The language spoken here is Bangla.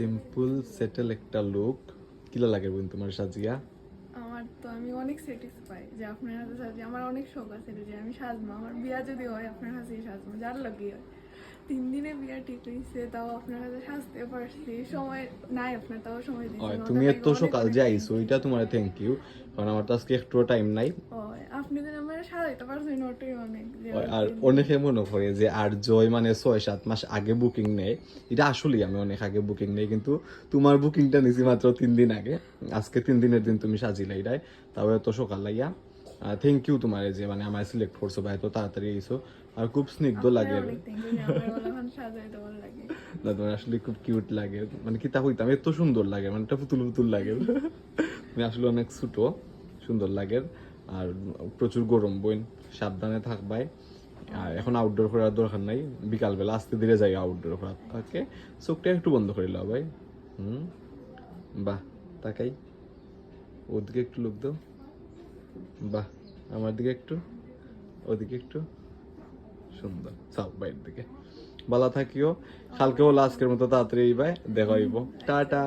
সিম্পল সেটেল একটা লুক কিলা লাগে বোন তোমার সাজিয়া? আমার তো আমি অনেক স্যাটিসফাই যে আপনার হাতে সাজি। আমার অনেক শখ আছে যে আমি সাজবো, আমার বিয়া যদি হয় আপনার হাতে সাজবো, যার লাগে হয়। 3 দিনে বিয়া ঠিক হয়েছে, তাও আপনার হাতে সাজতে পারছি। সময় নাই আপনার, তাও সময় দিয়েছেন। তুমি এত সকাল যে আইছো এটা তোমার থ্যাংক ইউ, কারণ আমার তো আজকে একটু টাইম নাই। আপনি যদি আমার সাজাইতে পারছেন ওটাই অনেক। আর অনেকে মনে করে যে আর জয় মানে 6-7 মাস আগে বুকিং নেয়, এটা আসলেই আমি অনেক আগে বুকিং নেই, কিন্তু তোমার বুকিংটা নিছি মাত্র 3 দিন আগে। আজকে 3 দিনের দিন তুমি সাজিলাই এটাই, তাও এত সকাল লাইয়া। থ্যাংক ইউ তোমার যে মানে আমার সিলেক্ট করছো বা এত তাড়াতাড়ি এসো। আর খুব স্নিগ্ধ লাগে না, তোমার আসলে খুব কিউট লাগে, মানে কি তা হইতাম এত সুন্দর লাগে, মানে একটা পুতুল পুতুল লাগে। তুমি আসলে অনেক ছোট, সুন্দর লাগে। আর প্রচুর গরম বোন, সাবধানে থাকবাই। আর এখন আউটডোর করার দরকার নাই, বিকালবেলা আস্তে ধীরে যাই আউটডোর করার। ওকে, চোখটা একটু বন্ধ করে লাও ভাই। বাহ, তাকাই ওদিকে একটু লোক দাও। বাহ, আমার দিকে একটু, ওদিকে একটু, সুন্দর। চাও বাইরের দিকে। ভালো থাকিও, কালকে হলো আজকের মতো তাড়াতাড়ি ভাই দেখা হইব। টাটা।